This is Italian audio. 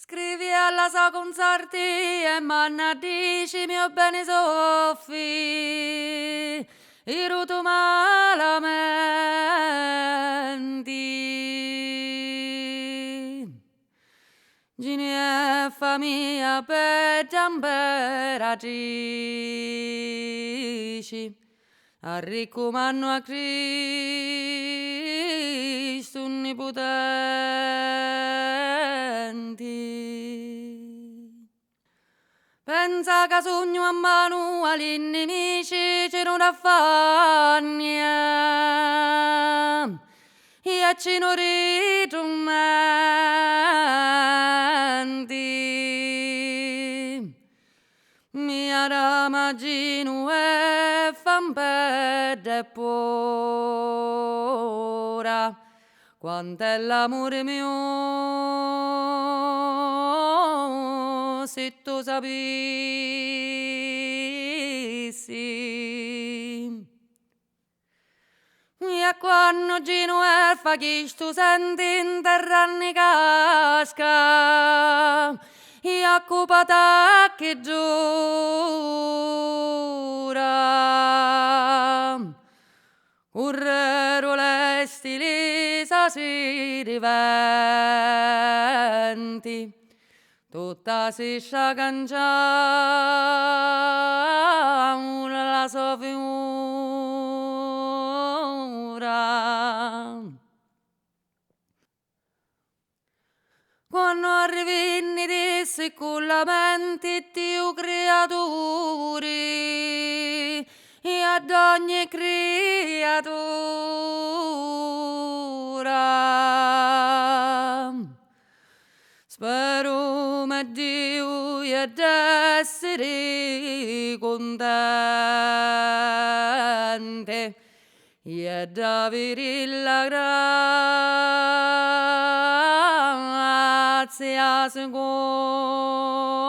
Scrivi alla sua consorti e manna dici mio bene soffi, irutu malamenti. Gini e famiglia per giamberatrici, arricumano a Cristo onnipotenti. Pensa che sogno a mano agli nemici ci non affagna, e ci non ritormenti. Mia ramagino e fan perde pora, quant'è l'amore mio, se tu sapissi. E quando gino e fa chi tu senti in terra ne casca, e occupata che giura. Urrero le stilisa si diventi, tutta si sciagancia la sua figura. Quando arrivi dissi con lamenti Dio creaturi e ad ogni creatura spero me Dio ed essere contente e da avere la grazia seconda.